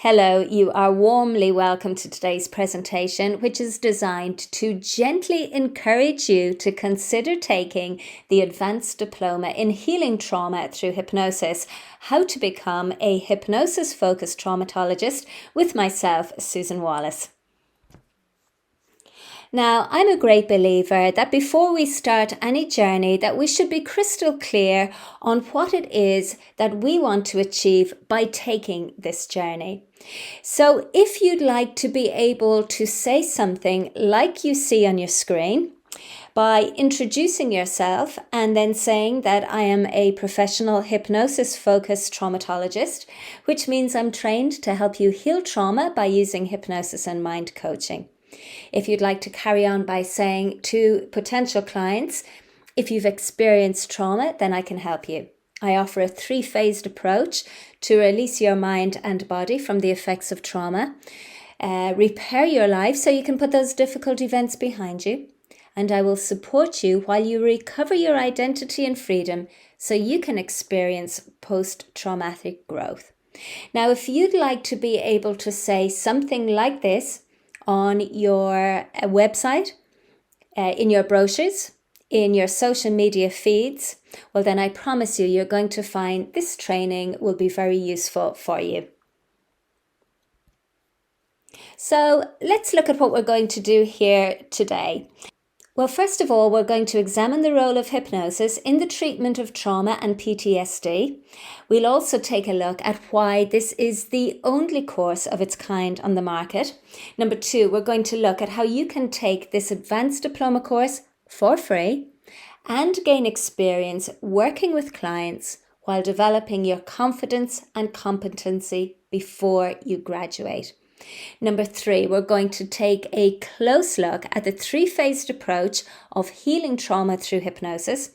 Hello, you are warmly welcome to today's presentation, which is designed to gently encourage you to consider taking the Advanced Diploma in Healing Trauma through Hypnosis, how to become a hypnosis-focused traumatologist with myself, Susan Wallace. Now, I'm a great believer that before we start any journey that we should be crystal clear on what it is that we want to achieve by taking this journey. So if you'd like to be able to say something like you see on your screen, by introducing yourself and then saying that I am a professional hypnosis-focused traumatologist, which means I'm trained to help you heal trauma by using hypnosis and mind coaching. If you'd like to carry on by saying to potential clients, if you've experienced trauma, then I can help you. I offer a 3-phased approach to release your mind and body from the effects of trauma, repair your life so you can put those difficult events behind you, and I will support you while you recover your identity and freedom so you can experience post-traumatic growth. Now, if you'd like to be able to say something like this on your website, in your brochures, in your social media feeds, well then I promise you're going to find this training will be very useful for you. So let's look at what we're going to do here today. Well, first of all, we're going to examine the role of hypnosis in the treatment of trauma and PTSD. We'll also take a look at why this is the only course of its kind on the market. Number 2, we're going to look at how you can take this advanced diploma course for free and gain experience working with clients while developing your confidence and competency before you graduate. Number 3, we're going to take a close look at the 3-phased approach of healing trauma through hypnosis.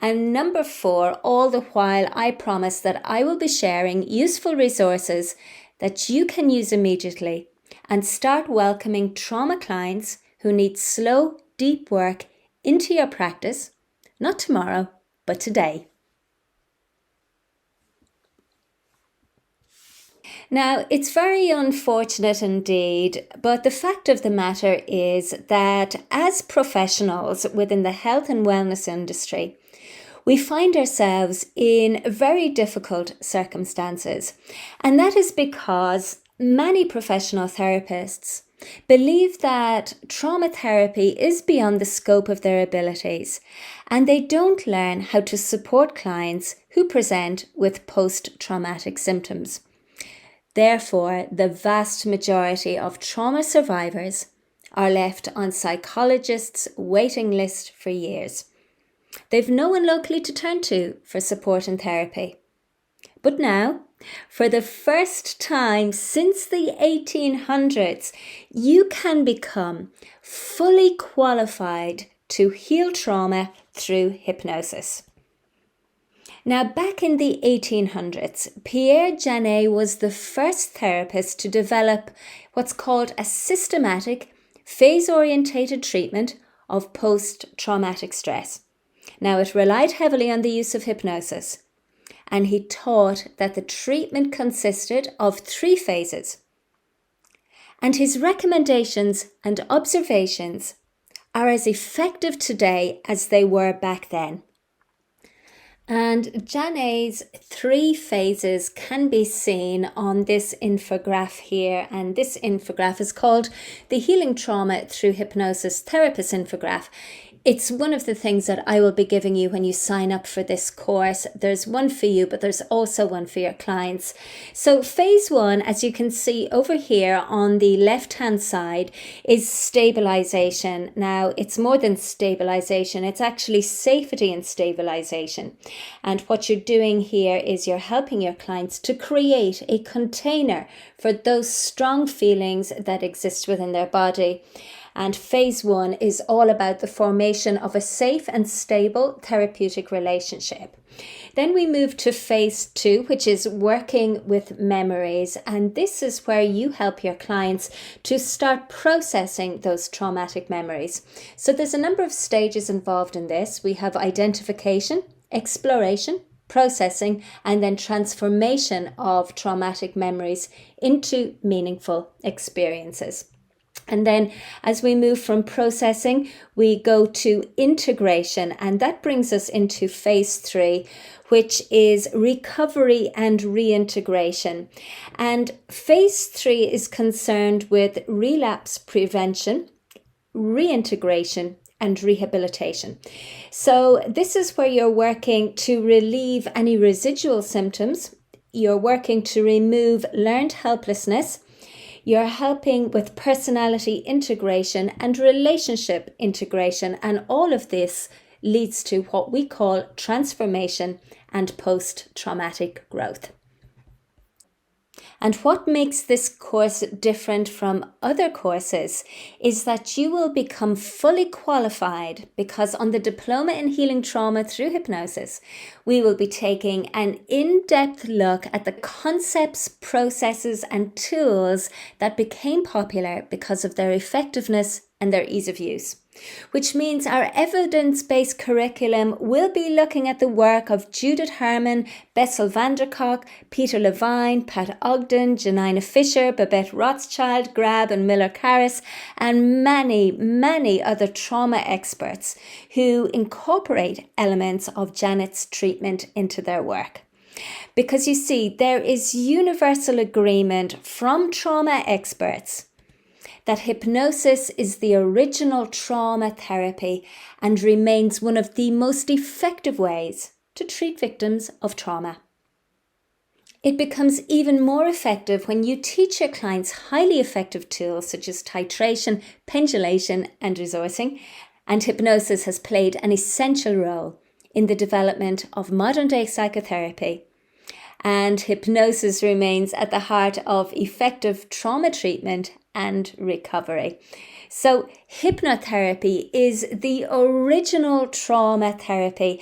And number 4, all the while I promise that I will be sharing useful resources that you can use immediately and start welcoming trauma clients who need slow, deep work into your practice, not tomorrow, but today. Now, it's very unfortunate indeed, but the fact of the matter is that as professionals within the health and wellness industry, we find ourselves in very difficult circumstances. And that is because many professional therapists believe that trauma therapy is beyond the scope of their abilities, and they don't learn how to support clients who present with post-traumatic symptoms. Therefore, the vast majority of trauma survivors are left on psychologists' waiting list for years. They've no one locally to turn to for support and therapy. But now, for the first time since the 1800s, you can become fully qualified to heal trauma through hypnosis. Now, back in the 1800s, Pierre Janae was the first therapist to develop what's called a systematic, phase-orientated treatment of post-traumatic stress. Now, it relied heavily on the use of hypnosis, and he taught that the treatment consisted of 3 phases. And his recommendations and observations are as effective today as they were back then. And Janae's 3 phases can be seen on this infograph here. And this infograph is called the Healing Trauma Through Hypnosis Therapist Infograph. It's one of the things that I will be giving you when you sign up for this course. There's one for you, but there's also one for your clients. So phase 1, as you can see over here on the left-hand side, is stabilization. Now, it's more than stabilization. It's actually safety and stabilization. And what you're doing here is you're helping your clients to create a container for those strong feelings that exist within their body. And phase 1 is all about the formation of a safe and stable therapeutic relationship. Then we move to phase 2, which is working with memories. And this is where you help your clients to start processing those traumatic memories. So there's a number of stages involved in this. We have identification, exploration, processing, and then transformation of traumatic memories into meaningful experiences. And then as we move from processing, we go to integration, and that brings us into phase 3, which is recovery and reintegration. And phase 3 is concerned with relapse prevention, reintegration, and rehabilitation. So this is where you're working to relieve any residual symptoms. You're working to remove learned helplessness. You're helping with personality integration and relationship integration, and all of this leads to what we call transformation and post-traumatic growth. And what makes this course different from other courses is that you will become fully qualified, because on the Diploma in Healing Trauma through Hypnosis, we will be taking an in-depth look at the concepts, processes, and tools that became popular because of their effectiveness and their ease of use. Which means our evidence-based curriculum will be looking at the work of Judith Harmon, Bessel van der Kolk, Peter Levine, Pat Ogden, Janina Fisher, Babette Rothschild, Grab and Miller Karras, and many, many other trauma experts who incorporate elements of Janet's treatment into their work. Because you see, there is universal agreement from trauma experts that hypnosis is the original trauma therapy and remains one of the most effective ways to treat victims of trauma. It becomes even more effective when you teach your clients highly effective tools such as titration, pendulation, and resourcing, and hypnosis has played an essential role in the development of modern-day psychotherapy. And hypnosis remains at the heart of effective trauma treatment and recovery. So hypnotherapy is the original trauma therapy,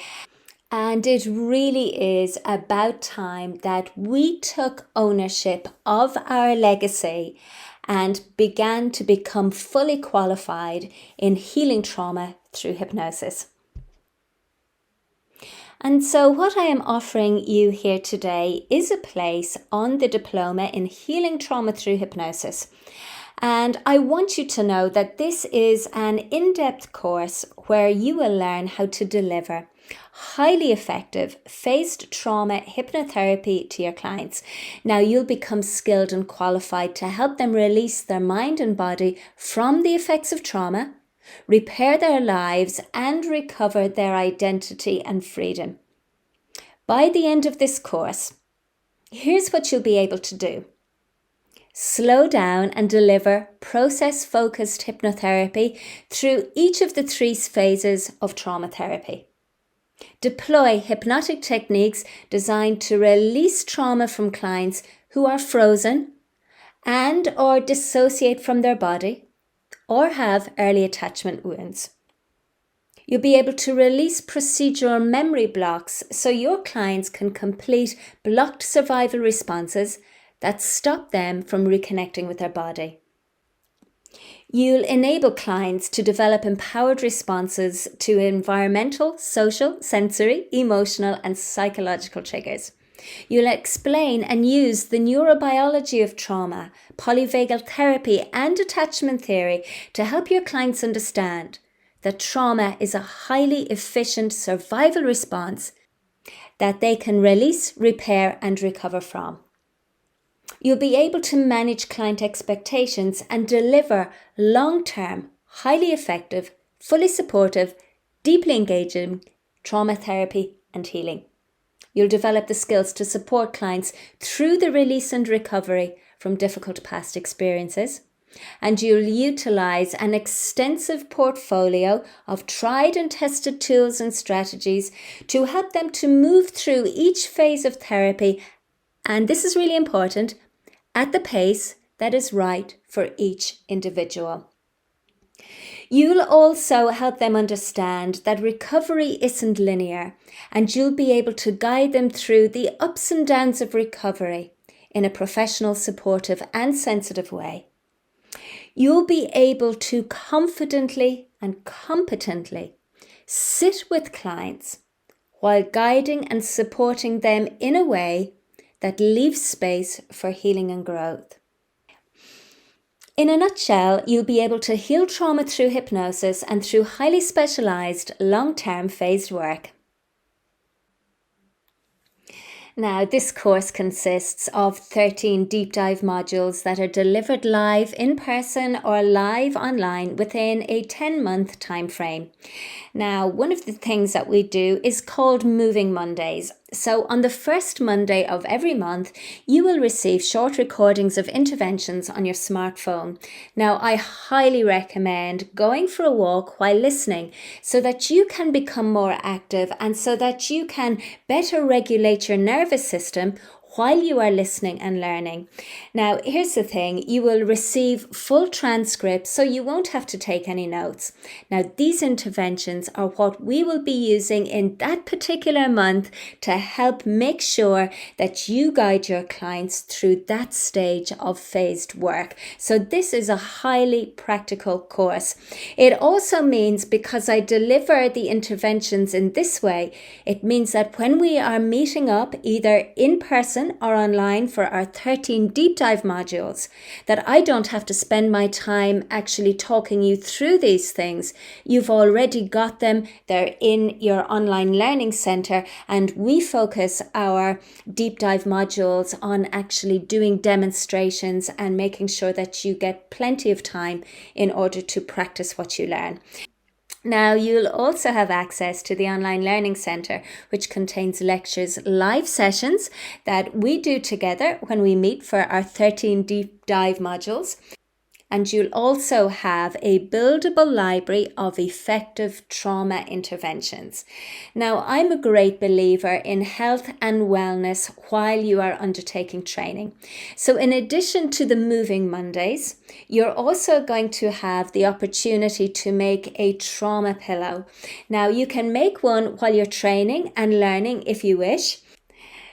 and it really is about time that we took ownership of our legacy and began to become fully qualified in healing trauma through hypnosis. And so what I am offering you here today is a place on the Diploma in Healing Trauma through Hypnosis. And I want you to know that this is an in-depth course where you will learn how to deliver highly effective phased trauma hypnotherapy to your clients. Now you'll become skilled and qualified to help them release their mind and body from the effects of trauma, repair their lives, and recover their identity and freedom. By the end of this course, here's what you'll be able to do. Slow down and deliver process-focused hypnotherapy through each of the 3 phases of trauma therapy. Deploy hypnotic techniques designed to release trauma from clients who are frozen and or dissociate from their body or have early attachment wounds. You'll be able to release procedural memory blocks so your clients can complete blocked survival responses that stop them from reconnecting with their body. You'll enable clients to develop empowered responses to environmental, social, sensory, emotional, and psychological triggers. You'll explain and use the neurobiology of trauma, polyvagal therapy, and attachment theory to help your clients understand that trauma is a highly efficient survival response that they can release, repair, and recover from. You'll be able to manage client expectations and deliver long-term, highly effective, fully supportive, deeply engaging trauma therapy and healing. You'll develop the skills to support clients through the release and recovery from difficult past experiences. And you'll utilize an extensive portfolio of tried and tested tools and strategies to help them to move through each phase of therapy, and this is really important, at the pace that is right for each individual. You'll also help them understand that recovery isn't linear, and you'll be able to guide them through the ups and downs of recovery in a professional, supportive, and sensitive way. You'll be able to confidently and competently sit with clients while guiding and supporting them in a way that leaves space for healing and growth. In a nutshell, you'll be able to heal trauma through hypnosis and through highly specialized long-term phased work. Now, this course consists of 13 deep dive modules that are delivered live in person or live online within a 10-month time frame. Now, one of the things that we do is called Moving Mondays. So on the first Monday of every month, you will receive short recordings of interventions on your smartphone. Now, I highly recommend going for a walk while listening so that you can become more active and so that you can better regulate your nervous system while you are listening and learning. Now, here's the thing, you will receive full transcripts, so you won't have to take any notes. Now, these interventions are what we will be using in that particular month to help make sure that you guide your clients through that stage of phased work. So this is a highly practical course. It also means, because I deliver the interventions in this way, it means that when we are meeting up either in person or online for our 13 deep dive modules, that I don't have to spend my time actually talking you through these things. You've already got them. They're in your online learning center, and we focus our deep dive modules on actually doing demonstrations and making sure that you get plenty of time in order to practice what you learn. Now, you'll also have access to the Online Learning Centre, which contains lectures, live sessions that we do together when we meet for our 13 deep dive modules. And you'll also have a buildable library of effective trauma interventions. Now, I'm a great believer in health and wellness while you are undertaking training. So in addition to the Moving Mondays, you're also going to have the opportunity to make a trauma pillow. Now, you can make one while you're training and learning if you wish.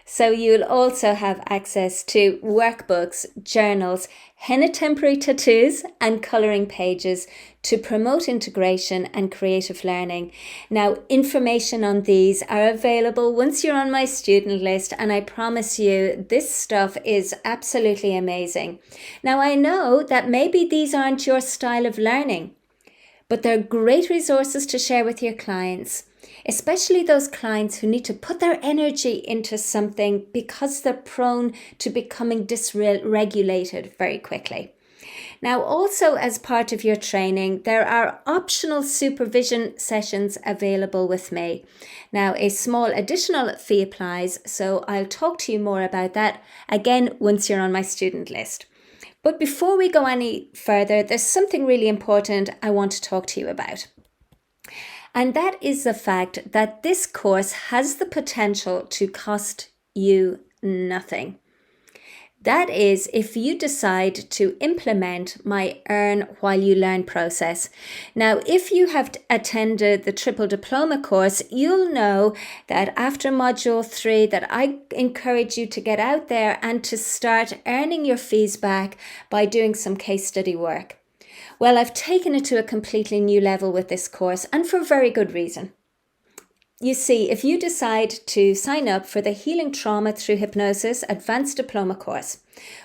So you'll also have access to workbooks, journals, henna temporary tattoos and colouring pages to promote integration and creative learning. Now, information on these are available once you're on my student list, and I promise you this stuff is absolutely amazing. Now, I know that maybe these aren't your style of learning, but they're great resources to share with your clients, especially those clients who need to put their energy into something because they're prone to becoming dysregulated very quickly. Now, also as part of your training, there are optional supervision sessions available with me. Now, a small additional fee applies, so I'll talk to you more about that again once you're on my student list. But before we go any further, there's something really important I want to talk to you about. And that is the fact that this course has the potential to cost you nothing. That is, if you decide to implement my Earn While You Learn process. Now, if you have attended the Triple Diploma course, you'll know that after Module 3 that I encourage you to get out there and to start earning your fees back by doing some case study work. Well, I've taken it to a completely new level with this course, and for very good reason. You see, if you decide to sign up for the Healing Trauma Through Hypnosis Advanced Diploma course,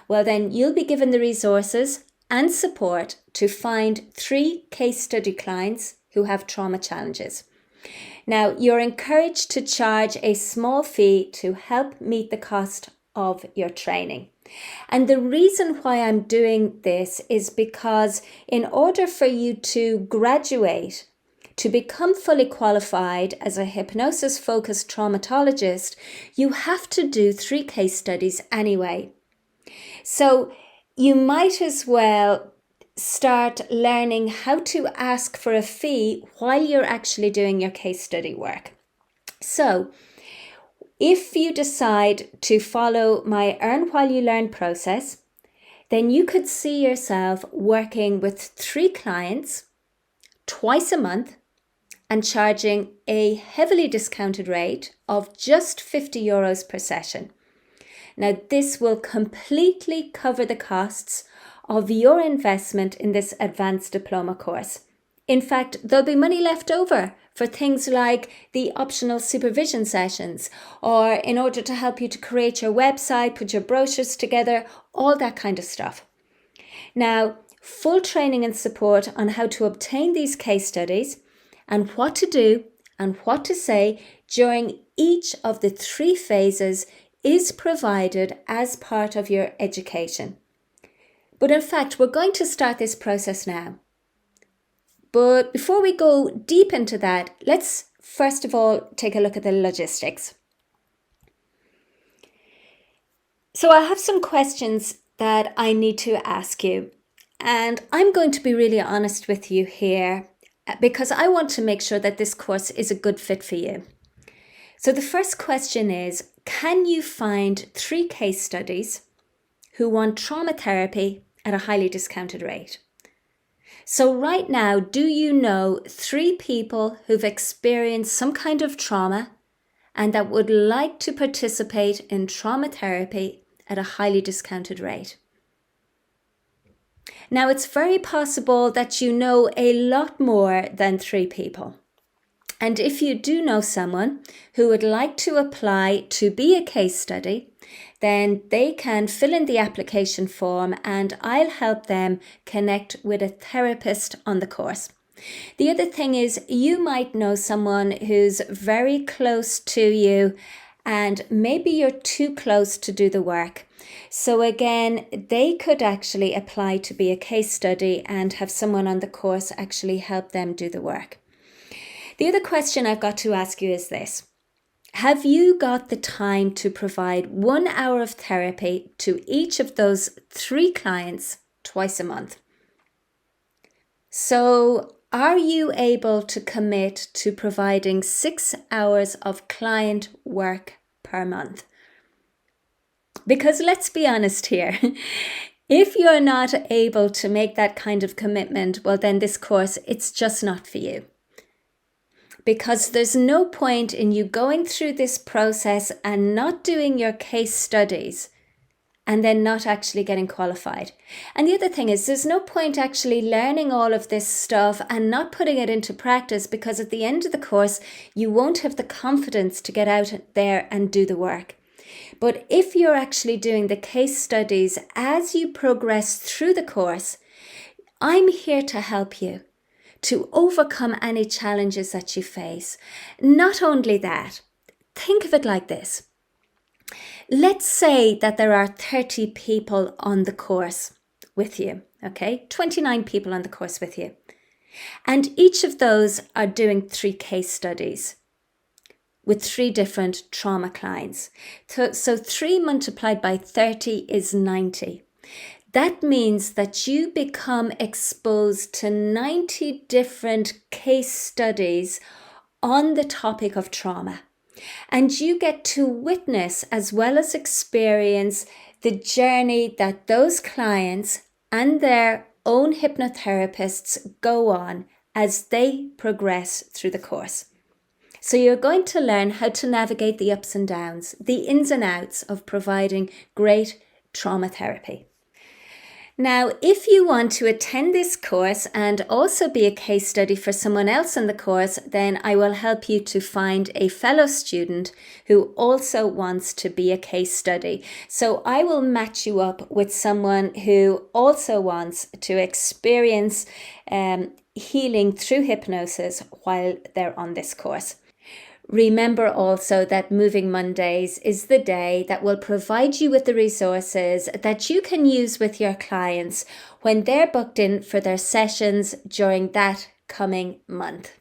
well then you'll be given the resources and support to find 3 case study clients who have trauma challenges. Now, you're encouraged to charge a small fee to help meet the cost of your training. And the reason why I'm doing this is because in order for you to graduate, to become fully qualified as a hypnosis-focused traumatologist, you have to do 3 case studies anyway. So you might as well start learning how to ask for a fee while you're actually doing your case study work. So if you decide to follow my Earn While You Learn process, then you could see yourself working with 3 clients twice a month and charging a heavily discounted rate of just €50 per session. Now, this will completely cover the costs of your investment in this advanced diploma course. In fact, there'll be money left over for things like the optional supervision sessions, or in order to help you to create your website, put your brochures together, all that kind of stuff. Now, full training and support on how to obtain these case studies and what to do and what to say during each of the 3 phases is provided as part of your education. But in fact, we're going to start this process now. But before we go deep into that, let's first of all take a look at the logistics. So I have some questions that I need to ask you, and I'm going to be really honest with you here because I want to make sure that this course is a good fit for you. So the first question is, can you find 3 case studies who want trauma therapy at a highly discounted rate? So right now, do you know 3 people who've experienced some kind of trauma and that would like to participate in trauma therapy at a highly discounted rate? Now, it's very possible that you know a lot more than 3 people. And if you do know someone who would like to apply to be a case study, then they can fill in the application form and I'll help them connect with a therapist on the course. The other thing is, you might know someone who's very close to you and maybe you're too close to do the work. So again, they could actually apply to be a case study and have someone on the course actually help them do the work. The other question I've got to ask you is this. Have you got the time to provide 1 hour of therapy to each of those 3 clients twice a month? So are you able to commit to providing 6 hours of client work per month? Because let's be honest here, if you're not able to make that kind of commitment, well then this course, it's just not for you. Because there's no point in you going through this process and not doing your case studies and then not actually getting qualified. And the other thing is, there's no point actually learning all of this stuff and not putting it into practice, because at the end of the course, you won't have the confidence to get out there and do the work. But if you're actually doing the case studies as you progress through the course, I'm here to help you to overcome any challenges that you face. Not only that, think of it like this. Let's say that there are 30 people on the course with you, okay? 29 people on the course with you. And each of those are doing 3 case studies with 3 different trauma clients. So 3 multiplied by 30 is 90. That means that you become exposed to 90 different case studies on the topic of trauma. And you get to witness as well as experience the journey that those clients and their own hypnotherapists go on as they progress through the course. So you're going to learn how to navigate the ups and downs, the ins and outs of providing great trauma therapy. Now, if you want to attend this course and also be a case study for someone else in the course, then I will help you to find a fellow student who also wants to be a case study. So I will match you up with someone who also wants to experience healing through hypnosis while they're on this course. Remember also that Moving Mondays is the day that will provide you with the resources that you can use with your clients when they're booked in for their sessions during that coming month.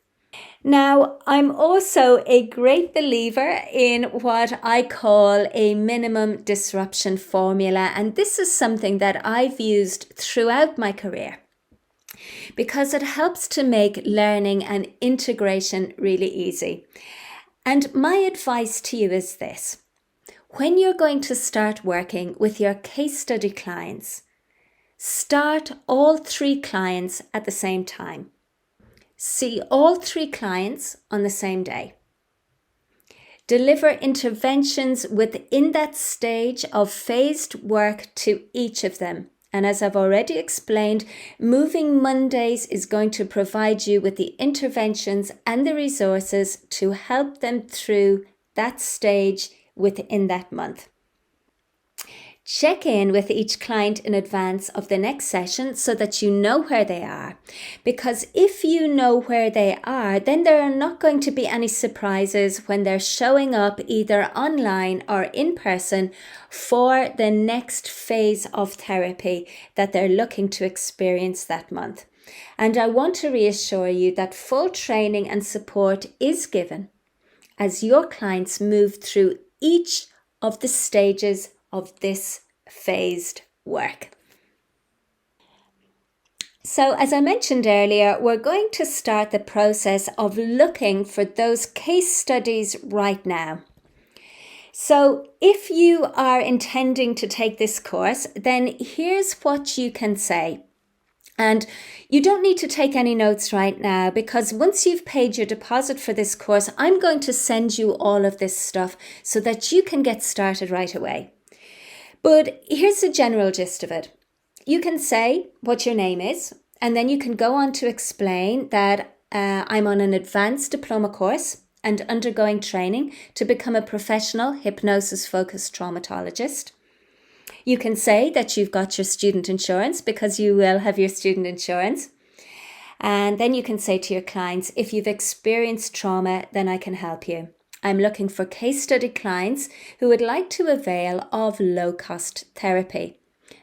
Now, I'm also a great believer in what I call a minimum disruption formula, and this is something that I've used throughout my career because it helps to make learning and integration really easy. And my advice to you is this. When you're going to start working with your case study clients, start all 3 clients at the same time. See all 3 clients on the same day. Deliver interventions within that stage of phased work to each of them And as I've already explained, Moving Mondays is going to provide you with the interventions and the resources to help them through that stage within that month. Check in with each client in advance of the next session so that you know where they are. Because if you know where they are, then there are not going to be any surprises when they're showing up either online or in person for the next phase of therapy that they're looking to experience that month. And I want to reassure you that full training and support is given as your clients move through each of the stages of this phased work. So as I mentioned earlier, we're going to start the process of looking for those case studies right now. So if you are intending to take this course, then here's what you can say. And you don't need to take any notes right now, because once you've paid your deposit for this course, I'm going to send you all of this stuff so that you can get started right away. But here's the general gist of it. You can say what your name is, and then you can go on to explain that I'm on an advanced diploma course and undergoing training to become a professional hypnosis-focused traumatologist. You can say that you've got your student insurance, because you will have your student insurance. And then you can say to your clients, if you've experienced trauma, then I can help you. I'm looking for case study clients who would like to avail of low-cost therapy.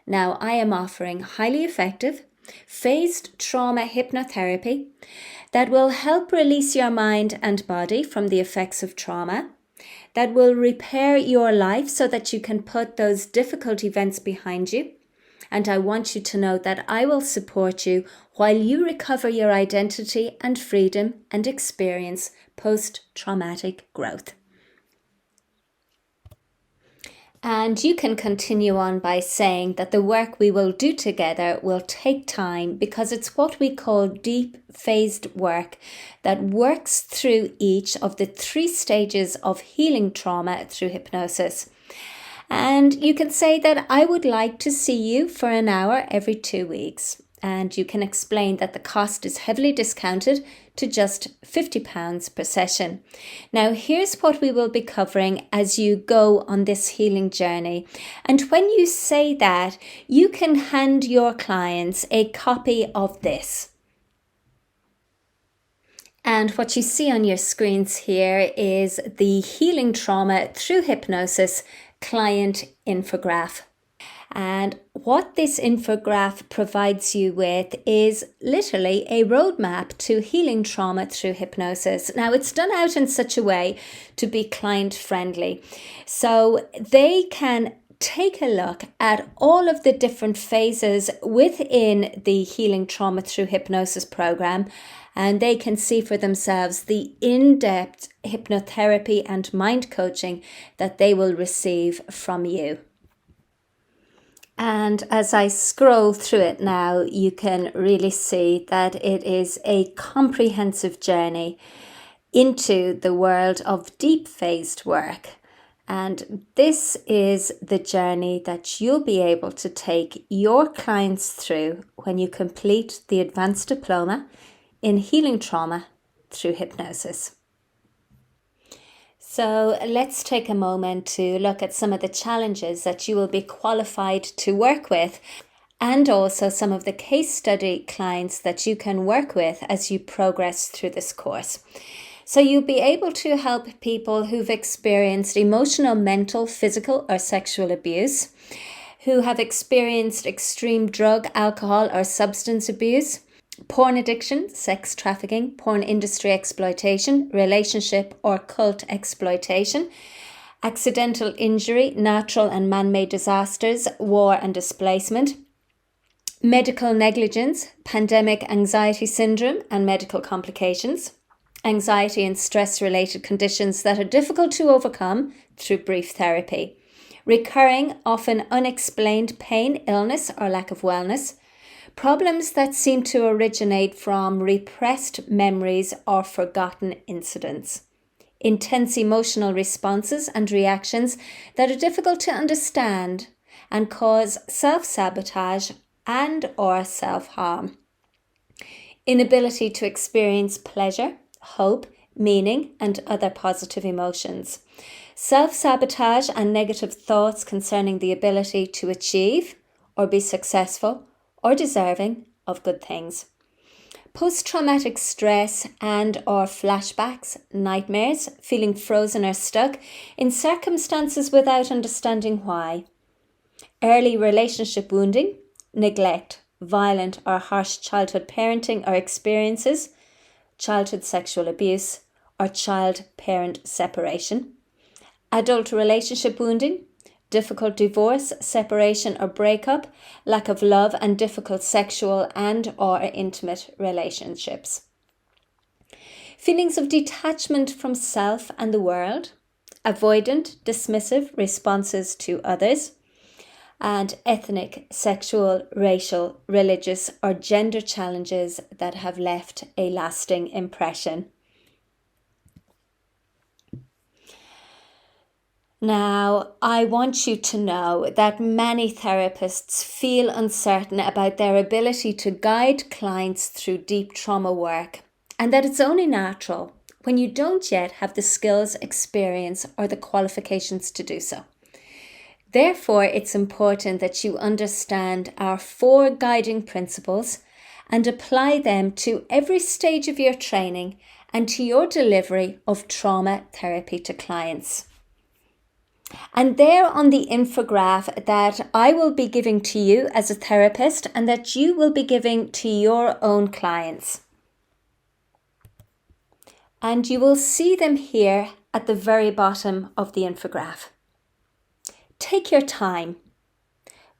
Now, I am offering highly effective, phased trauma hypnotherapy that will help release your mind and body from the effects of trauma, that will repair your life so that you can put those difficult events behind you. And I want you to know that I will support you while you recover your identity and freedom and experience post-traumatic growth. And you can continue on by saying that the work we will do together will take time, because it's what we call deep phased work that works through each of the 3 stages of healing trauma through hypnosis. And you can say that I would like to see you for an hour every 2 weeks. And you can explain that the cost is heavily discounted to just £50 per session. Now, here's what we will be covering as you go on this healing journey. And when you say that, you can hand your clients a copy of this. And what you see on your screens here is the Healing Trauma Through Hypnosis client infograph. And what this infograph provides you with is literally a roadmap to healing trauma through hypnosis. Now, it's done out in such a way to be client friendly, so they can take a look at all of the different phases within the Healing Trauma Through Hypnosis program, and they can see for themselves the in-depth hypnotherapy and mind coaching that they will receive from you. And as I scroll through it now, you can really see that it is a comprehensive journey into the world of deep phased work. And this is the journey that you'll be able to take your clients through when you complete the advanced diploma in healing trauma through hypnosis. So let's take a moment to look at some of the challenges that you will be qualified to work with, and also some of the case study clients that you can work with as you progress through this course. So you'll be able to help people who've experienced emotional, mental, physical, or sexual abuse, who have experienced extreme drug, alcohol, or substance abuse, porn addiction, sex trafficking, porn industry exploitation, relationship or cult exploitation, accidental injury, natural and man-made disasters, war and displacement, medical negligence, pandemic anxiety syndrome and medical complications, anxiety and stress-related conditions that are difficult to overcome through brief therapy, recurring, often unexplained pain, illness or lack of wellness, problems that seem to originate from repressed memories or forgotten incidents, intense emotional responses and reactions that are difficult to understand and cause self-sabotage and or self-harm. Inability to experience pleasure, hope, meaning, and other positive emotions. Self-sabotage and negative thoughts concerning the ability to achieve or be successful or deserving of good things. Post-traumatic stress and or flashbacks, nightmares, feeling frozen or stuck in circumstances without understanding why. Early relationship wounding, neglect, violent or harsh childhood parenting or experiences, childhood sexual abuse or child-parent separation. Adult relationship wounding, difficult divorce, separation or breakup, lack of love and difficult sexual and or intimate relationships. Feelings of detachment from self and the world, avoidant, dismissive responses to others, and ethnic, sexual, racial, religious or gender challenges that have left a lasting impression. Now, I want you to know that many therapists feel uncertain about their ability to guide clients through deep trauma work, and that it's only natural when you don't yet have the skills, experience, or the qualifications to do so. Therefore, it's important that you understand our 4 guiding principles and apply them to every stage of your training and to your delivery of trauma therapy to clients. And there on the infographic that I will be giving to you as a therapist and that you will be giving to your own clients. And you will see them here at the very bottom of the infographic. Take your time.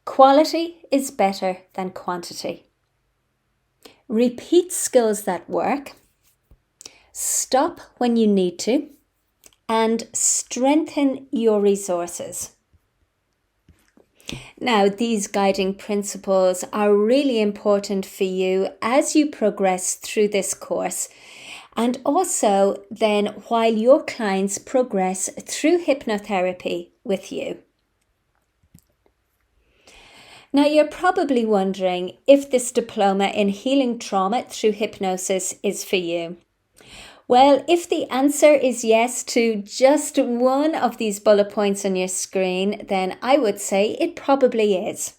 Quality is better than quantity. Repeat skills that work. Stop when you need to. And strengthen your resources. Now, these guiding principles are really important for you as you progress through this course, and also then while your clients progress through hypnotherapy with you. Now, you're probably wondering if this diploma in healing trauma through hypnosis is for you. Well, if the answer is yes to just one of these bullet points on your screen, then I would say it probably is.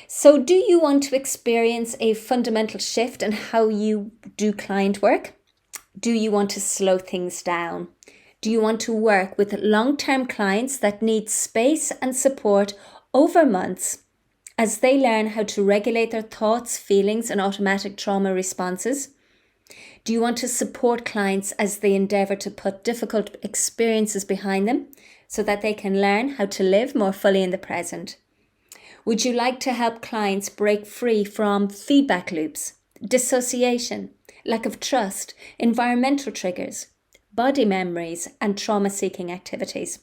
So do you want to experience a fundamental shift in how you do client work? Do you want to slow things down? Do you want to work with long-term clients that need space and support over months as they learn how to regulate their thoughts, feelings, and automatic trauma responses? Do you want to support clients as they endeavour to put difficult experiences behind them so that they can learn how to live more fully in the present? Would you like to help clients break free from feedback loops, dissociation, lack of trust, environmental triggers, body memories, and trauma-seeking activities?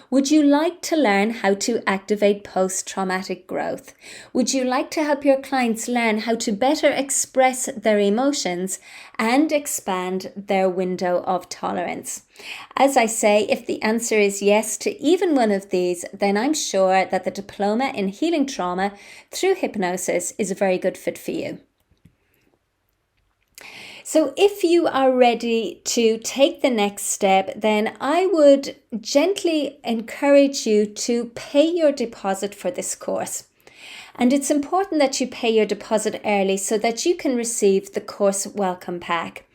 Would you like to learn how to activate post-traumatic growth? Would you like to help your clients learn how to better express their emotions and expand their window of tolerance? As I say, if the answer is yes to even one of these, then I'm sure that the Diploma in Healing Trauma through Hypnosis is a very good fit for you. So if you are ready to take the next step, then I would gently encourage you to pay your deposit for this course. And it's important that you pay your deposit early so that you can receive the course welcome pack.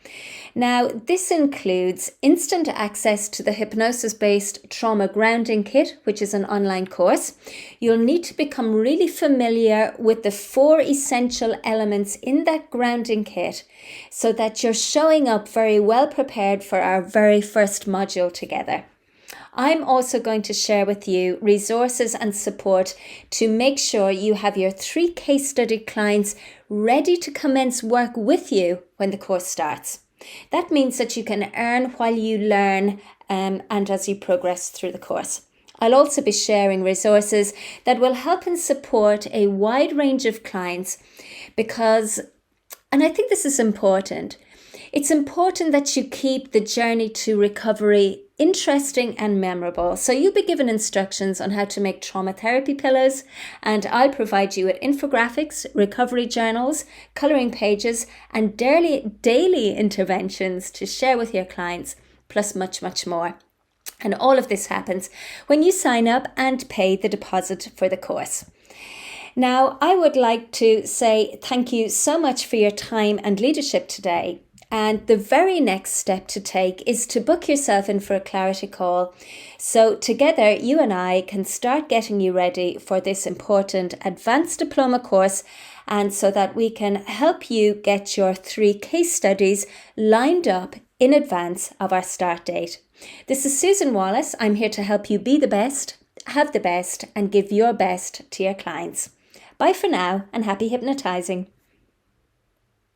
Now, this includes instant access to the hypnosis-based trauma grounding kit, which is an online course. You'll need to become really familiar with the 4 essential elements in that grounding kit so that you're showing up very well prepared for our very first module together. I'm also going to share with you resources and support to make sure you have your 3 case study clients ready to commence work with you when the course starts. That means that you can earn while you learn and as you progress through the course. I'll also be sharing resources that will help and support a wide range of clients because, and I think this is important, It's important that you keep the journey to recovery interesting and memorable. So you'll be given instructions on how to make trauma therapy pillows, and I'll provide you with infographics, recovery journals, colouring pages, and daily interventions to share with your clients, plus much, much more. And all of this happens when you sign up and pay the deposit for the course. Now, I would like to say thank you so much for your time and leadership today. And the very next step to take is to book yourself in for a clarity call. So together, you and I can start getting you ready for this important advanced diploma course, and so that we can help you get your 3 case studies lined up in advance of our start date. This is Susan Wallace. I'm here to help you be the best, have the best, and give your best to your clients. Bye for now, and happy hypnotizing.